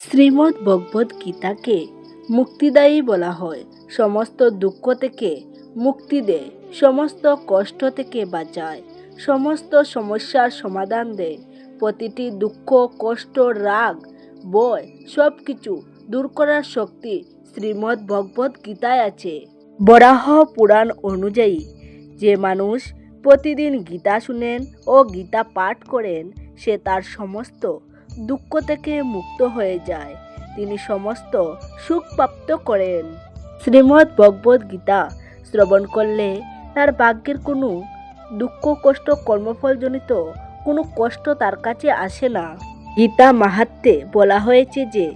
শ্রীমদ্ ভগবদ্ গীতাকে মুক্তিদায়ী বলা হয়। সমস্ত দুঃখ থেকে মুক্তি দেয়, সমস্ত কষ্ট থেকে বাঁচায়, সমস্ত সমস্যার সমাধান দেয়। প্রতিটি দুঃখ, কষ্ট, রাগ, ভয় সব কিছু দূর করার শক্তি শ্রীমদ্ ভগবদ্ গীতায় আছে। বরাহ পুরাণ অনুযায়ী যে মানুষ প্রতিদিন গীতা শুনেন ও গীতা পাঠ করেন, সে তার সমস্ত দুঃখ থেকে মুক্ত হয়ে যায়, তিনি সমস্ত সুখ প্রাপ্ত করেন। শ্রীমদ্ ভগবদ্ গীতা শ্রবণ করলে তার ভাগ্যের কোনো দুঃখ, কষ্ট, কর্মফলজনিত কোনো কষ্ট তার কাছে আসে না। গীতা মাহাত্ম্যে বলা হয়েছে যে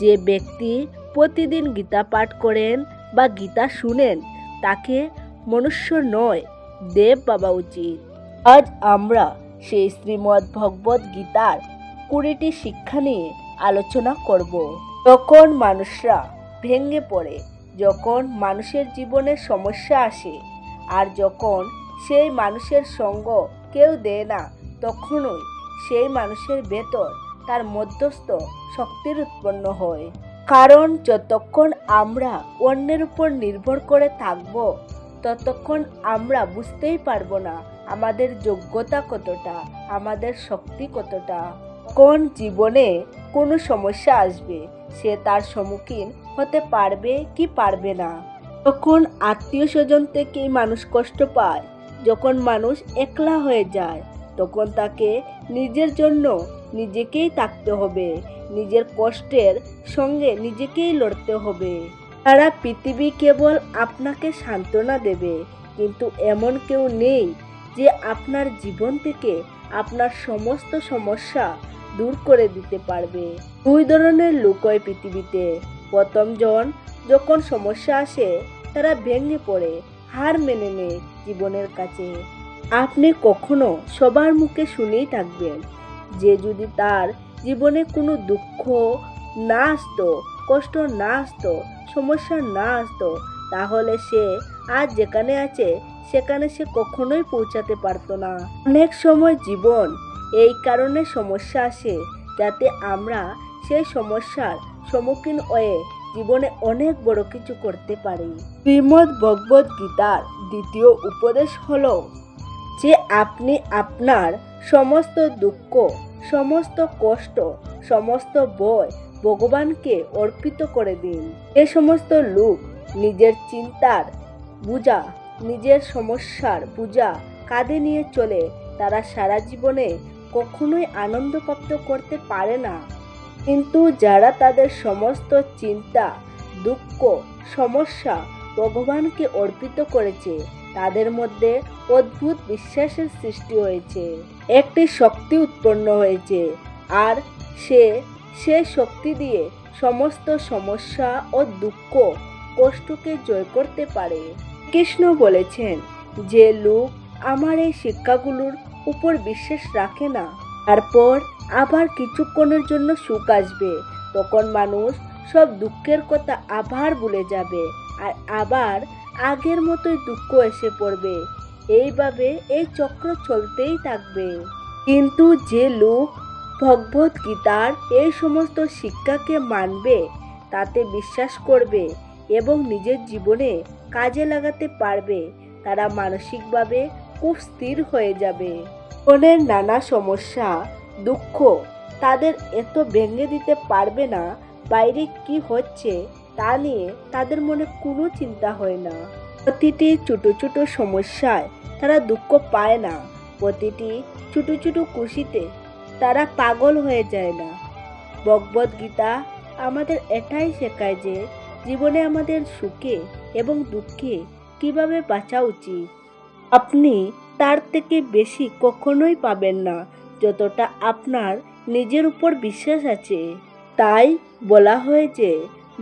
যে ব্যক্তি প্রতিদিন গীতা পাঠ করেন বা গীতা শুনেন, তাকে মনুষ্য নয়, দেব ভাবা উচিত। আজ আমরা সেই শ্রীমদ্ ভগবদ্ গীতার 20টি শিক্ষা নিয়ে আলোচনা করব। যখন মানুষরা ভেঙে পড়ে, যখন মানুষের জীবনে সমস্যা আসে, আর যখন সেই মানুষের সঙ্গ কেউ দেয় না, তখনই সেই মানুষের ভেতর তার মধ্যস্থ শক্তির উৎপন্ন হয়। কারণ যতক্ষণ আমরা অন্যের উপর নির্ভর করে থাকব, ততক্ষণ আমরা বুঝতেই পারবো না আমাদের যোগ্যতা কতটা, আমাদের শক্তি কতটা। কোন জীবনে কোনো সমস্যা আসবে, সে তার সম্মুখীন হতে পারবে কি পারবে না। তখন আত্মীয় স্বজন থেকেই মানুষ কষ্ট পায়। যখন মানুষ একলা হয়ে যায়, তখন তাকে নিজের জন্য নিজেকেই থাকতে হবে, নিজের কষ্টের সঙ্গে নিজেকেই লড়তে হবে। সারা পৃথিবী কেবল আপনাকে সান্ত্বনা দেবে, কিন্তু এমন কেউ নেই যে আপনার জীবন থেকে আপনার সমস্ত সমস্যা দূর করে দিতে পারবে। 2 ধরনের লোক হয় পৃথিবীতে। প্রথম জন, যখন সমস্যা আসে তারা ভেঙে পড়ে, হার মেনে নেয় জীবনের কাছে। আপনি কখনো সবার মুখে শুনেই থাকবেন যে যদি তার জীবনে কোনো দুঃখ না আসতো, কষ্ট না আসতো, সমস্যা না আসতো, তাহলে সে আজ যেখানে আছে সেখানে সে কখনোই পৌঁছাতে পারতো না। অনেক সময় জীবন এই কারণে সমস্যা আসে যাতে আমরা সেই সমস্যার সম্মুখীন হয়ে জীবনে অনেক বড় কিছু করতে পারি। শ্রীমদ্ ভগবদ্ গীতার 2য় উপদেশ হলো যে আপনি আপনার সমস্ত দুঃখ, সমস্ত কষ্ট, সমস্ত ভয় ভগবানকে অর্পিত করে দিন। যে সমস্ত লোক নিজের চিন্তার বোঝা, নিজের সমস্যার বোঝা কাঁধে নিয়ে চলে, তারা সারা জীবনে কখনোই আনন্দ প্রাপ্ত করতে পারে না। কিন্তু যারা তাদের সমস্ত চিন্তা, দুঃখ, সমস্যা ভগবানকে অর্পিত করেছে, তাদের মধ্যে অদ্ভুত বিশ্বাসের সৃষ্টি হয়েছে, একটি শক্তি উৎপন্ন হয়েছে, আর সে শক্তি দিয়ে সমস্ত সমস্যা ও দুঃখ, কষ্টকে জয় করতে পারে। কৃষ্ণ বলেছেন, যে লোক আমার এই শিক্ষাগুলোর উপর বিশ্বাস রাখে না, তারপর আবার কিছুক্ষণের জন্য সুখ আসবে, তখন মানুষ সব দুঃখের কথা আবার ভুলে যাবে, আর আবার আগের মতোই দুঃখ এসে পড়বে। এইভাবে এই চক্র চলতেই থাকবে। কিন্তু যে লোক ভগবদ্ গীতার এই সমস্ত শিক্ষাকে মানবে, তাতে বিশ্বাস করবে এবং নিজের জীবনে কাজে লাগাতে পারবে, তারা মানসিকভাবে খুব স্থির হয়ে যাবে। মনের নানা সমস্যা, দুঃখ তাদের এত ভেঙে দিতে পারবে না, বাইরে কি হচ্ছে তা নিয়ে তাদের মনে কোনো চিন্তা হয় না। প্রতিটি ছোট ছোট সমস্যায় তারা দুঃখ পায় না, প্রতিটি ছোট ছোট খুশিতে তারা পাগল হয়ে যায় না। ভগবদ্ গীতা আমাদের এটাই শেখায় যে জীবনে আমাদের সুখে এবং দুঃখে কিভাবে বাঁচা উচিত। আপনি তার থেকে বেশি কখনোই পাবেন না যতটা আপনার নিজের উপর বিশ্বাস আছে। তাই বলা হয় যে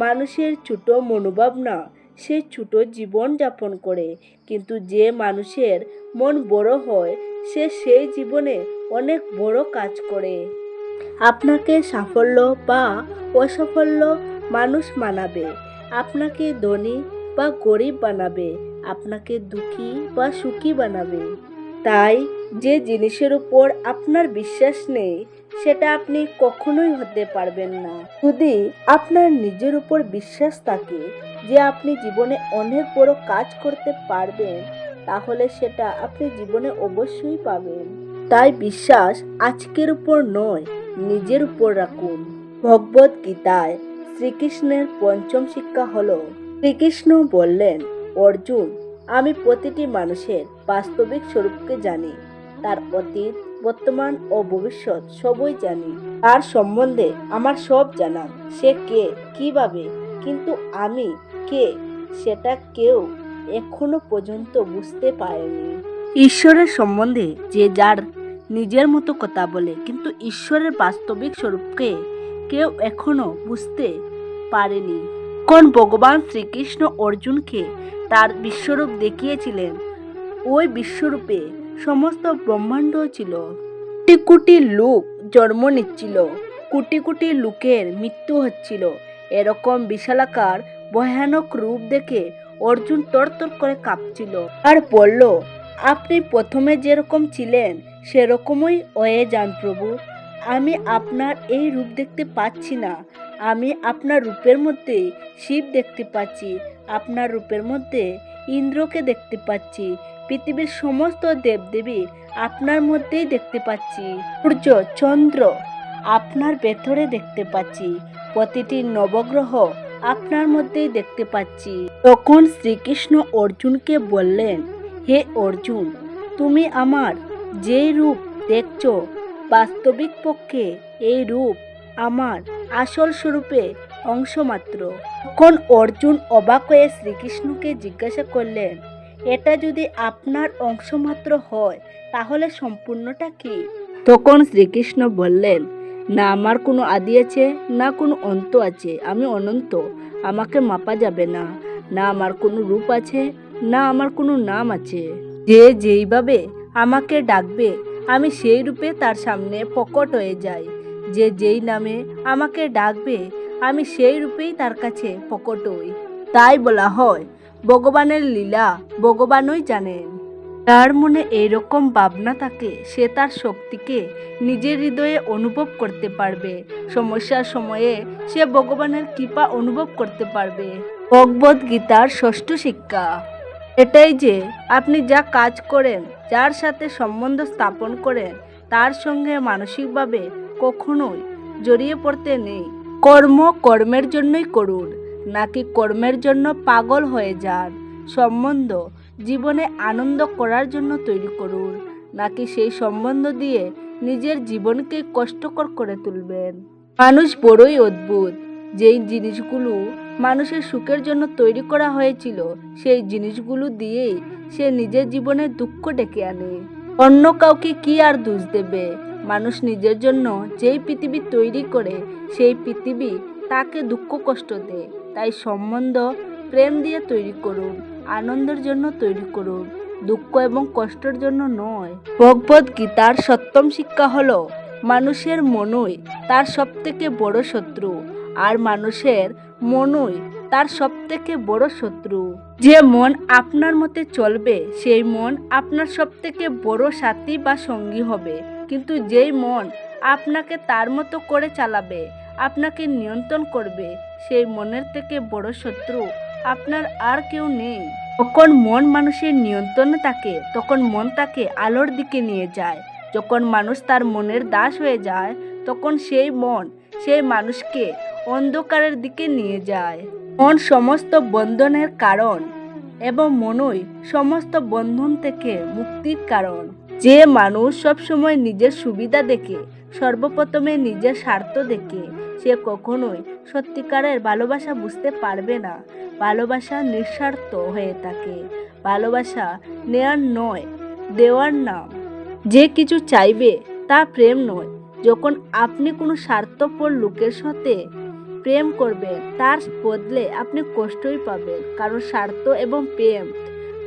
মানুষের ছোট মনোভাব না, সে ছোট জীবন যাপন করে, কিন্তু যে মানুষের মন বড় হয় সে সেই জীবনে অনেক বড় কাজ করে। আপনাকে সাফল্য বা অসাফল্য মানুষ মানাবে, আপনাকে ধনী বা গরিব বানাবে, আপনাকে দুঃখী বা সুখী বানাবে। তাই যে জিনিসের উপর আপনার বিশ্বাস নেই, সেটা আপনি কখনোই হতে পারবেন না। যদি আপনার নিজের উপর বিশ্বাস থাকে যে আপনি জীবনে অনেক বড় কাজ করতে পারবেন, তাহলে সেটা আপনি জীবনে অবশ্যই পাবেন। তাই বিশ্বাস আজকের উপর নয়, নিজের উপর রাখুন। ভগবদ গীতায় শ্রীকৃষ্ণের পঞ্চম শিক্ষা হলো, শ্রীকৃষ্ণ বললেন, অর্জুন, আমি প্রতিটি মানুষের বাস্তবিক স্বরূপকে জানি। তার অতীত, বর্তমান ও ভবিষ্যৎ সবই জানি। তার সম্বন্ধে আমার সব জানা। সে কে, কিভাবে, কিন্তু আমি কে সেটা কেউ এখনো পর্যন্ত বুঝতে পারেনি। ঈশ্বরের সম্বন্ধে যে যার নিজের মতো কথা বলে, কিন্তু ঈশ্বরের বাস্তবিক স্বরূপকে কেউ এখনো বুঝতে পারেনি। কোন ভগবান শ্রীকৃষ্ণ অর্জুনকে তার বিশ্বরূপ দেখিয়েছিলেন, ওই বিশ্বরূপে সমস্ত ব্রহ্মাণ্ড ছিল। কোটি কোটি লোক জন্ম নিচ্ছিল, কোটি কোটি লোকের মৃত্যু হচ্ছিল। এরকম বিশালাকার ভয়ানক রূপ দেখে অর্জুন তরতর করে কাঁপছিল আর বলল, আপনি প্রথমে যেরকম ছিলেন সেরকমই হয়ে যান প্রভু। আমি আপনার এই রূপ দেখতে পাচ্ছি না। আমি আপনার রূপের মধ্যে শিব দেখতে পাচ্ছি, আপনার রূপের মধ্যে ইন্দ্রকে দেখতে পাচ্ছি, পৃথিবীর সমস্ত দেবদেবী আপনার মধ্যেই দেখতে পাচ্ছি, সূর্য চন্দ্র আপনার ভেতরে দেখতে পাচ্ছি, প্রতিটি নবগ্রহ আপনার মধ্যেই দেখতে পাচ্ছি। তখন শ্রীকৃষ্ণ অর্জুনকে বললেন, হে অর্জুন, তুমি আমার যে রূপ দেখছ, বাস্তবিক পক্ষে এই রূপ আমার আসল স্বরূপে অংশমাত্র। তখন অর্জুন অবাক হয়ে শ্রীকৃষ্ণকে জিজ্ঞাসা করলেন, এটা যদি আপনার অংশমাত্র হয় তাহলে সম্পূর্ণটা কি? তখন শ্রীকৃষ্ণ বললেন, না আমার কোনো আদি আছে, না কোনো অন্ত আছে। আমি অনন্ত, আমাকে মাপা যাবে না। না আমার কোনো রূপ আছে, না আমার কোনো নাম আছে। যে যেইভাবে আমাকে ডাকবে আমি সেই রূপে তার সামনে প্রকট হয়ে যাই। যে যেই নামে আমাকে ডাকবে আমি সেই রূপেই তার কাছে প্রকট হই। তাই বলা হয়, ভগবানের লীলা ভগবানই জানেন। তার মনে এইরকম ভাবনা থাকে, সে তার শক্তিকে নিজের হৃদয়ে অনুভব করতে পারবে। সমস্যার সময়ে সে ভগবানের কৃপা অনুভব করতে পারবে। ভগবদ গীতার ষষ্ঠ শিক্ষা এটাই যে আপনি যা কাজ করেন, যার সাথে সম্বন্ধ স্থাপন করেন, তার সঙ্গে মানসিকভাবে কখনোই জড়িয়ে পড়তে নেই। কর্ম কর্মের জন্যই করুন, নাকি কর্মের জন্য পাগল হয়ে যান। সম্বন্ধ জীবনে আনন্দ করার জন্য তৈরি করুন, নাকি সেই সম্বন্ধ দিয়ে নিজের জীবনকে কষ্টকর করে তুলবেন। মানুষ বড়ই অদ্ভুত। যেই জিনিসগুলো মানুষের সুখের জন্য তৈরি করা হয়েছিল, সেই জিনিসগুলো দিয়েই সে নিজের জীবনে দুঃখ ডেকে আনে। অন্য কাউকে কি আর দোষ দেবে? মানুষ নিজের জন্য যেই পৃথিবী তৈরি করে, সেই পৃথিবী তাকে দুঃখ কষ্ট দেয়। তাই সম্বন্ধ প্রেম দিয়ে তৈরি করুন, আনন্দের জন্য তৈরি করুন, দুঃখ এবং কষ্টের জন্য নয়। ভগবদ গীতার সপ্তম শিক্ষা হলো, মানুষের মনই তার সবথেকে বড় শত্রু, আর মানুষের মনই তার সবথেকে বড় শত্রু। যে মন আপনার মতে চলবে, সেই মন আপনার সবথেকে বড় সাথী বা সঙ্গী হবে। কিন্তু যেই মন আপনাকে তার মতো করে চালাবে, আপনাকে নিয়ন্ত্রণ করবে, সেই মনের থেকে বড় শত্রু আপনার আর কেউ নেই। যখন মন মানুষের নিয়ন্ত্রণে থাকে, তখন মন তাকে আলোর দিকে নিয়ে যায়। যখন মানুষ তার মনের দাস হয়ে যায়, তখন সেই মন সেই মানুষকে অন্ধকারের দিকে নিয়ে যায়। মন সমস্ত বন্ধনের কারণ এবং মনই সমস্ত বন্ধন থেকে মুক্তির কারণ। যে মানুষ সবসময় নিজের সুবিধা দেখে, সর্বপ্রথমে নিজের স্বার্থ দেখে, সে কখনোই সত্যিকারের ভালোবাসা বুঝতে পারবে না। ভালোবাসা নিঃস্বার্থ হয়ে থাকে। ভালোবাসা নেয়ার নয়, দেওয়ার নাম। যে কিছু চাইবে তা প্রেম নয়। যখন আপনি কোনো স্বার্থপর লোকের সাথে প্রেম করবেন, তার বদলে আপনি কষ্টই পাবেন। কারণ স্বার্থ এবং প্রেম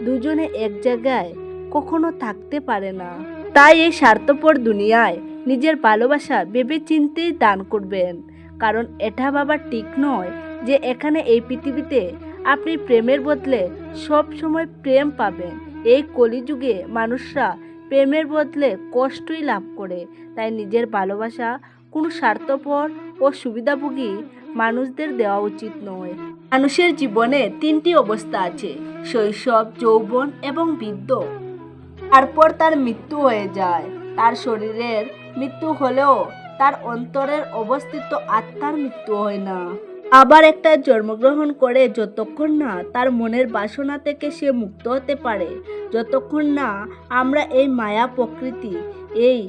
দুজনে এক জায়গায় কখনো থাকতে পারে না। তাই এই স্বার্থপর দুনিয়ায় নিজের ভালোবাসা ভেবে চিন্তেই দান করবেন। কারণ এটা ভাবা ঠিক নয় যে এখানে এই পৃথিবীতে আপনি প্রেমের বদলে সব সময় প্রেম পাবেন। এই কলিযুগে মানুষরা প্রেমের বদলে কষ্টই লাভ করে। তাই নিজের ভালোবাসা কোনো স্বার্থপর ও সুবিধাভোগী মানুষদের দেওয়া উচিত নয়। মানুষের জীবনে 3টি অবস্থা আছে: শৈশব, যৌবন এবং বৃদ্ধ। তারপর তার মৃত্যু হয়ে যায়। তার শরীরের মৃত্যু হলেও তার অন্তরের অবস্থিত আত্মার মৃত্যু হয় না। আবার একটা জন্মগ্রহণ করে যতক্ষণ না তার মনের বাসনা থেকে সে মুক্ত হতে পারে, যতক্ষণ না আমরা এই মায়া প্রকৃতি, এই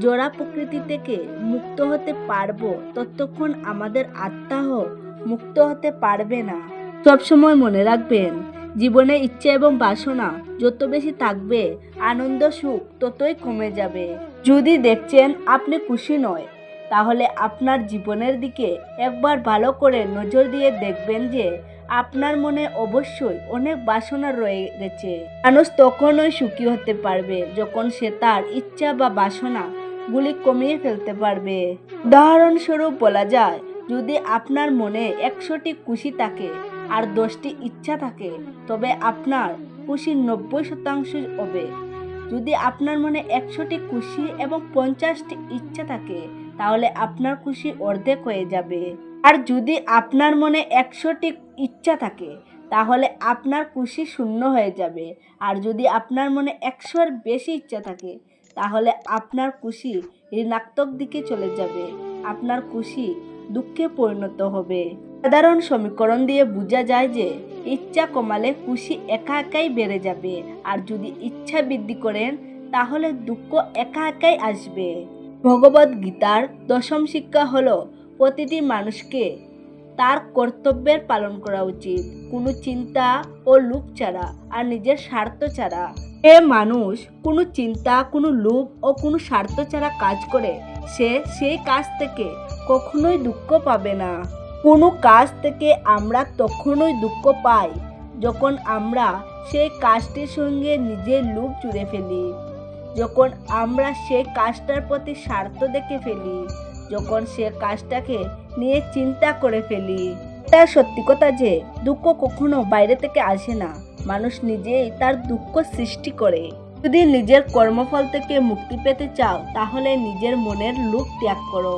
জড়া প্রকৃতি থেকে মুক্ত হতে পারবো, ততক্ষণ আমাদের আত্মাও মুক্ত হতে পারবে না। সবসময় মনে রাখবেন, জীবনে ইচ্ছা এবং বাসনা যত বেশি থাকবে, আনন্দ সুখ ততই কমে যাবে। যদি দেখছেন আপনি খুশি নয়, তাহলে আপনার জীবনের দিকে একবার ভালো করে নজর দিয়ে দেখবেন যে আপনার মনে অবশ্যই অনেক বাসনা রয়ে গেছে। মানুষ তখনই সুখী হতে পারবে যখন সে তার ইচ্ছা বা বাসনাগুলি কমিয়ে ফেলতে পারবে। উদাহরণস্বরূপ বলা যায়, যদি আপনার মনে 100টি খুশি থাকে আর 10টি ইচ্ছা থাকে, তবে আপনার খুশি 90% হবে। যদি আপনার মনে 100টি খুশি এবং 50টি ইচ্ছা থাকে, তাহলে আপনার খুশি অর্ধেক হয়ে যাবে। আর যদি আপনার মনে 100টি ইচ্ছা থাকে, তাহলে আপনার খুশি 0 হয়ে যাবে। আর যদি আপনার মনে 100-এর বেশি ইচ্ছা থাকে, তাহলে আপনার খুশি ঋণাত্মক দিকে চলে যাবে। আপনার খুশি দুঃখে পরিণত হবে। সাধারণ সমীকরণ দিয়ে বোঝা যায় যে ইচ্ছা কমালে খুশি একা একাই বেড়ে যাবে, আর যদি ইচ্ছা বৃদ্ধি করেন তাহলে দুঃখ একা একাই আসবে। ভগবদ গীতার 10ম শিক্ষা হলো, প্রতিটি মানুষকে তার কর্তব্যের পালন করা উচিত, কোনো চিন্তা ও লোভ ছাড়া আর নিজের স্বার্থ ছাড়া। মানুষ কোনো চিন্তা, কোনো লোভ ও কোনো স্বার্থ ছাড়া কাজ করে, সে সেই কাজ থেকে কখনোই দুঃখ পাবে না। কোনো কাজ থেকে আমরা তখনই দুঃখ পাই যখন আমরা সেই কাজটির সঙ্গে নিজের লোভ জুড়ে ফেলি, যখন আমরা সেই কাজটার প্রতি স্বার্থ দেখে ফেলি, যখন সে কাজটাকে নিয়ে চিন্তা করে ফেলি। এটা সত্যি কথা যে দুঃখ কখনো বাইরে থেকে আসে না, মানুষ নিজেই তার দুঃখ সৃষ্টি করে। যদি নিজের কর্মফল থেকে মুক্তি পেতে চাও, তাহলে নিজের মনের লোভ ত্যাগ করো।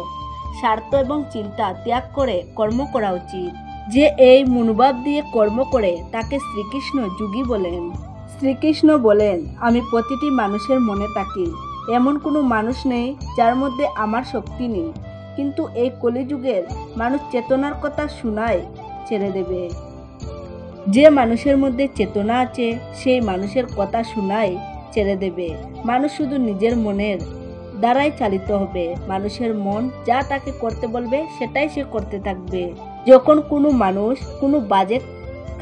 স্বার্থ এবং চিন্তা ত্যাগ করে কর্ম করা উচিত। যে এই মনোভাব দিয়ে কর্ম করে তাকে শ্রীকৃষ্ণ যোগী বলেন। শ্রীকৃষ্ণ বলেন, আমি প্রতিটি মানুষের মনে থাকি। এমন কোনো মানুষ নেই যার মধ্যে আমার শক্তি নেই। কিন্তু এই কলিযুগের মানুষ চেতনার কথা শোনায় ছেড়ে দেবে। যে মানুষের মধ্যে চেতনা আছে সেই মানুষের কথা শোনায় ছেড়ে দেবে। মানুষ শুধু নিজের মনের দ্বারাই চালিত হবে। মানুষের মন যা তাকে করতে বলবে সেটাই সে করতে থাকবে। যখন কোনো মানুষ কোনো বাজে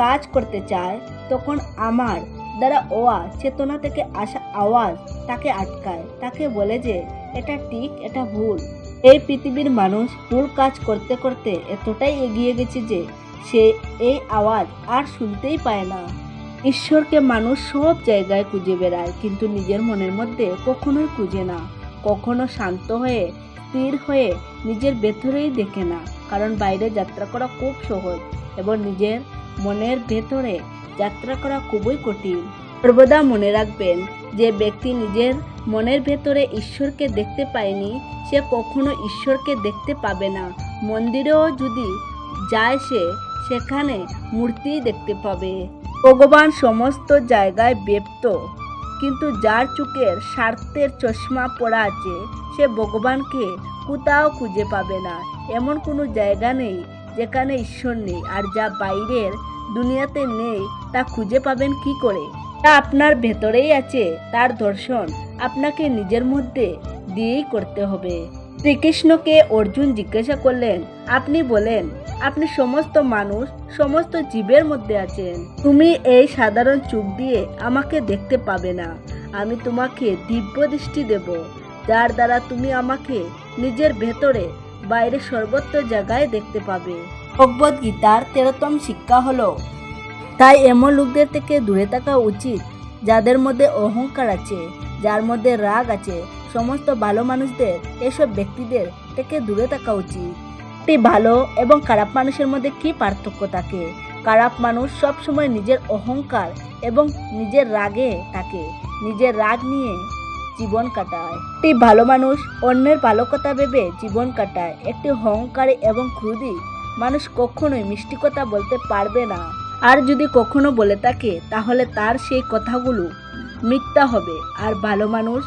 কাজ করতে চায়, তখন আমার দ্বারা ওয়া চেতনা থেকে আসা আওয়াজ তাকে আটকায়, তাকে বলে যে এটা ঠিক, এটা ভুল। এই পৃথিবীর মানুষ ভুল কাজ করতে করতে এতটাই এগিয়ে গেছে যে সে এই আওয়াজ আর শুনতেই পায় না। ঈশ্বরকে মানুষ সব জায়গায় খুঁজে বেড়ায়, কিন্তু নিজের মনের মধ্যে কখনোই খুঁজে না। কখনো শান্ত হয়ে স্থির হয়ে নিজের ভেতরেই দেখে না, কারণ বাইরে যাত্রা করা খুব সহজ এবং নিজের মনের ভেতরে যাত্রা করা খুবই কঠিন। সর্বদা মনে রাখবেন, যে ব্যক্তি নিজের মনের ভেতরে ঈশ্বরকে দেখতে পায়নি, সে কখনো ঈশ্বরকে দেখতে পাবে না। মন্দিরেও যদি যায় সে সেখানে মূর্তিই দেখতে পাবে। ভগবান সমস্ত জায়গায় ব্যপ্ত, কিন্তু যার চোখের স্বার্থের চশমা পরা আছে সে ভগবানকে কোথাও খুঁজে পাবে না। এমন কোনো জায়গা নেই যেখানে ঈশ্বর নেই, আর যা বাইরের দুনিয়াতে নেই তা খুঁজে পাবেন কি করে? তা আপনার ভেতরেই আছে। তার দর্শন আপনাকে নিজের মধ্যে দিয়েই করতে হবে। শ্রীকৃষ্ণকে অর্জুন জিজ্ঞাসা করলেন, আপনি বলেন আপনি সমস্ত মানুষ, সমস্ত জীবের মধ্যে আছেন। তুমি এই সাধারণ চোখ দিয়ে আমাকে দেখতে পাবে না। আমি তোমাকে দিব্য দৃষ্টি দেব, যার দ্বারা তুমি আমাকে নিজের ভেতরে বাইরে সর্বত্র জায়গায় দেখতে পাবে। ভগবদ গীতার 13তম শিক্ষা হলো, তাই এমন লোকদের থেকে দূরে থাকা উচিত যাদের মধ্যে অহংকার আছে, যার মধ্যে রাগ আছে। সমস্ত ভালো মানুষদের এসব ব্যক্তিদের থেকে দূরে থাকা উচিত। একটি ভালো এবং খারাপ মানুষের মধ্যে কি পার্থক্য থাকে? খারাপ মানুষ সবসময় নিজের অহংকার এবং নিজের রাগে থাকে। নিজের রাগ নিয়ে জীবন কাটায়। একটি ভালো মানুষ অন্যের ভালো কথা ভেবে জীবন কাটায়। একটি অহংকারী এবং ক্রোধী মানুষ কখনোই মিষ্টি কথা বলতে পারবে না। আর যদি কখনো বলে থাকে তাহলে তার সেই কথাগুলো মিথ্যা হবে। আর ভালো মানুষ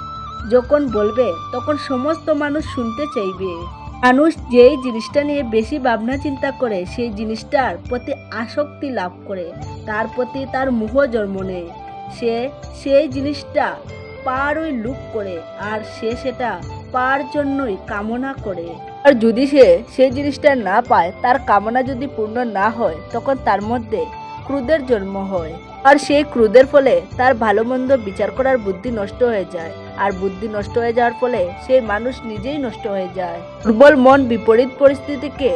যখন বলবে তখন সমস্ত মানুষ শুনতে চাইবে। মানুষ যেই জিনিসটা নিয়ে বেশি ভাবনা চিন্তা করে সেই জিনিসটার প্রতি আসক্তি লাভ করে, তার প্রতি তার মোহ জন্ম নেয়। সে সেই জিনিসটা পাওয়ারই লোভ করে আর সে সেটা পাওয়ার জন্যই কামনা করে। আর যদি সে সেই জিনিসটা না পায়, তার কামনা যদি পূর্ণ না হয়, তখন তার মধ্যে ক্রোধের জন্ম হয়। আর সেই ক্রোধের ফলে তার ভালো মন্দ বিচার করার বুদ্ধি নষ্ট হয়ে যায়। আর বুদ্ধি নষ্ট হয়ে যাওয়ার ফলে সেই মানুষ নিজেই নষ্ট হয়ে যায়। দুর্বল মন বিপরীত পরিস্থিতিকে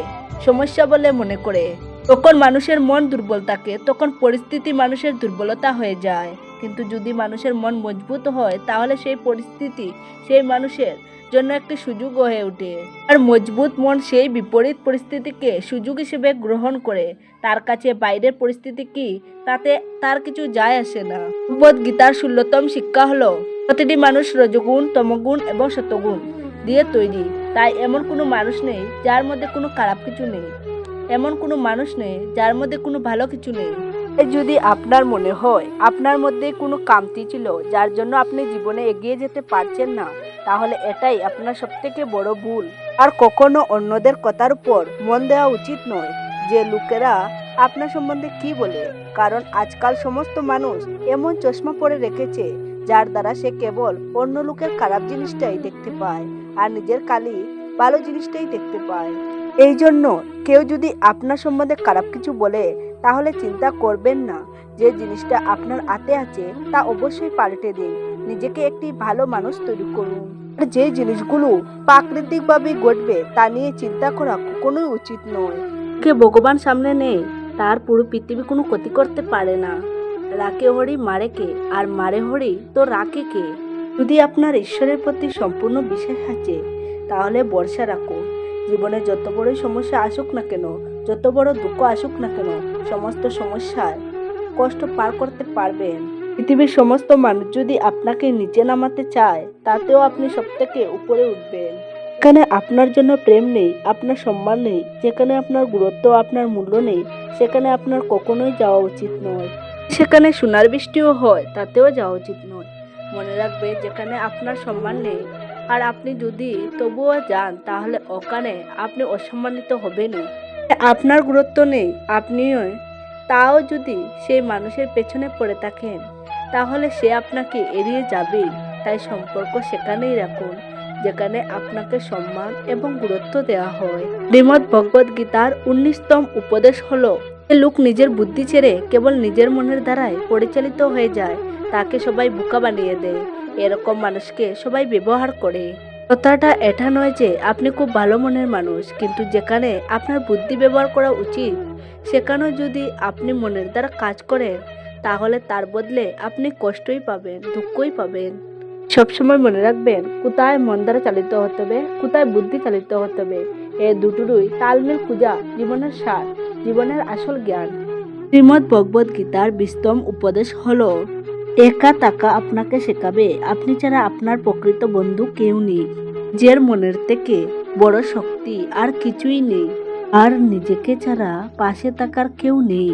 সমস্যা বলে মনে করে। যখন মানুষের মন দুর্বল থাকে তখন পরিস্থিতি মানুষের দুর্বলতা হয়ে যায়। কিন্তু যদি মানুষের মন মজবুত হয় তাহলে সেই পরিস্থিতি সেই মানুষের জন্য একটি সুযোগ হয়ে ওঠে। আর মজবুত মন সেই বিপরীত পরিস্থিতিকে সুযোগ হিসেবে গ্রহণ করে। তার কাছে বাইরের পরিস্থিতি কি তাতে তার কিছু যায় আসে না। ভগবদ গীতার 16তম শিক্ষা হলো প্রতিটি মানুষ রজগুণ, তমগুণ এবং সতগুণ দিয়ে তৈরি। তাই এমন কোনো মানুষ নেই যার মধ্যে কোনো খারাপ কিছু নেই। এমন কোনো মানুষ নেই যার মধ্যে কোনো ভালো কিছু নেই। যদি আপনার মনে হয় আপনার মধ্যে কোনো কামতি ছিল যার জন্য আপনি জীবনে এগিয়ে যেতে পারছেন না, তাহলে এটাই আপনার সবথেকে বড় ভুল। আর কখনো অন্যদের কথার উপর মন দেওয়া উচিত নয় যে লোকেরা আপনার সম্বন্ধে কি বলে। কারণ আজকাল সমস্ত মানুষ এমন চশমা পরে রেখেছে যার দ্বারা সে কেবল অন্য লোকের খারাপ জিনিসটাই দেখতে পায় আর নিজের খালি ভালো জিনিসটাই দেখতে পায়। এই জন্য কেউ যদি আপনার সম্বন্ধে খারাপ কিছু বলে তাহলে চিন্তা করবেন না। যে জিনিসটা আপনার হাতে আছে তা অবশ্যই পাল্টে দিন। নিজেকে একটি ভালো মানুষ তৈরি করুন। আর যে জিনিসগুলো প্রাকৃতিকভাবে ঘটবে তা নিয়ে চিন্তা করা কখনোই উচিত নয়। কে ভগবান সামনে নেই তার পুরো পৃথিবী কোনো ক্ষতি করতে পারে না। রাকে হরি মারে কে, আর মারে হরি তো রাকে কে। যদি আপনার ঈশ্বরের প্রতি সম্পূর্ণ বিশ্বাস আছে তাহলে ভরসা রাখুন। জীবনে যত বড়ই সমস্যা আসুক না কেন, যত বড় দুঃখ আসুক না কেন, সমস্ত সমস্যার কষ্ট পার করতে পারবেন। পৃথিবীর সমস্ত মানুষ যদি আপনাকে নিচে নামাতে চায় তাতেও আপনি সবথেকে উপরে উঠবেন। যেখানে আপনার জন্য প্রেম নেই, আপনার সম্মান নেই, যেখানে আপনার গুরুত্ব, আপনার মূল্য নেই, সেখানে আপনার কখনোই যাওয়া উচিত নয়। সেখানে সোনার বৃষ্টিও হয় তাতেও যাওয়া উচিত নয়। মনে রাখবে যেখানে আপনার সম্মান নেই আর আপনি যদি তবুও যান তাহলে ওখানে আপনি অসম্মানিত হবেনই। আপনার গুরুত্ব নেই আপনিও তাও যদি সেই মানুষের পেছনে পড়ে থাকেন তাহলে সে আপনাকে এড়িয়ে যাবেই। তাই সম্পর্ক সেখানেই রাখুন যেখানে আপনাকে সম্মান এবং গুরুত্ব দেওয়া হয়। শ্রীমদ্ ভগবদ গীতার 19তম উপদেশ হলো যে লোক নিজের বুদ্ধি ছেড়ে কেবল নিজের মনের দ্বারাই পরিচালিত হয়ে যায় তাকে সবাই বোকা বানিয়ে দেয়। এরকম মানুষকে সবাই ব্যবহার করে। কথাটা এটা নয় যে আপনি খুব ভালো মনের মানুষ, কিন্তু যেখানে আপনার বুদ্ধি ব্যবহার করা উচিত সেখানেও যদি আপনি মনের দ্বারা কাজ করেন তাহলে তার বদলে আপনি কষ্টই পাবেন, দুঃখই পাবেন। সবসময় মনে রাখবেন কোথায় মন দ্বারা চালিত হতে হবে, কোথায় বুদ্ধি চালিত হতে হবে। এ দুটোরই তালমিল খুঁজা জীবনের সার, জীবনের আসল জ্ঞান। শ্রীমদ্ ভগবদ গীতার 20তম উপদেশ হলো একা টাকা আপনাকে শেখাবে আপনি ছাড়া আপনার প্রকৃত বন্ধু কেউ নেই। নিজের মনের থেকে বড় শক্তি আর কিছুই নেই, আর নিজেকে ছাড়া পাশে থাকার কেউ নেই।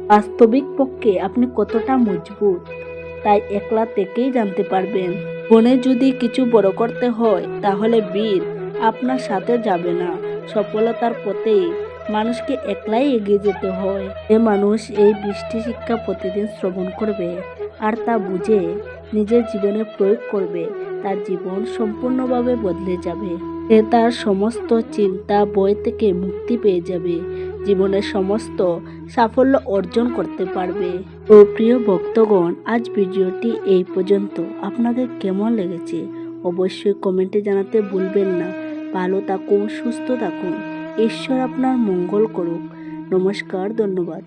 বাস্তবিক পক্ষে আপনি কতটা মজবুত তাই একলা থেকেই জানতে পারবেন। বনে যদি কিছু বড় করতে হয় তাহলে বীর আপনার সাথে যাবে না। সফলতার পথেই মানুষকে একলাই এগিয়ে যেতে হয়। যে মানুষ এই 20টি শিক্ষা প্রতিদিন শ্রবণ করবে আর তা বুঝে নিজের জীবনে প্রয়োগ করবে তার জীবন সম্পূর্ণভাবে বদলে যাবে। সে তার সমস্ত চিন্তা ভয় থেকে মুক্তি পেয়ে যাবে, জীবনের সমস্ত সাফল্য অর্জন করতে পারবে। তো প্রিয় ভক্তগণ, আজ ভিডিওটি এই পর্যন্ত। আপনাদের কেমন লেগেছে অবশ্যই কমেন্টে জানাতে ভুলবেন না। ভালো থাকুন, সুস্থ থাকুন। ঈশ্বর আপনার মঙ্গল করুক। নমস্কার, ধন্যবাদ।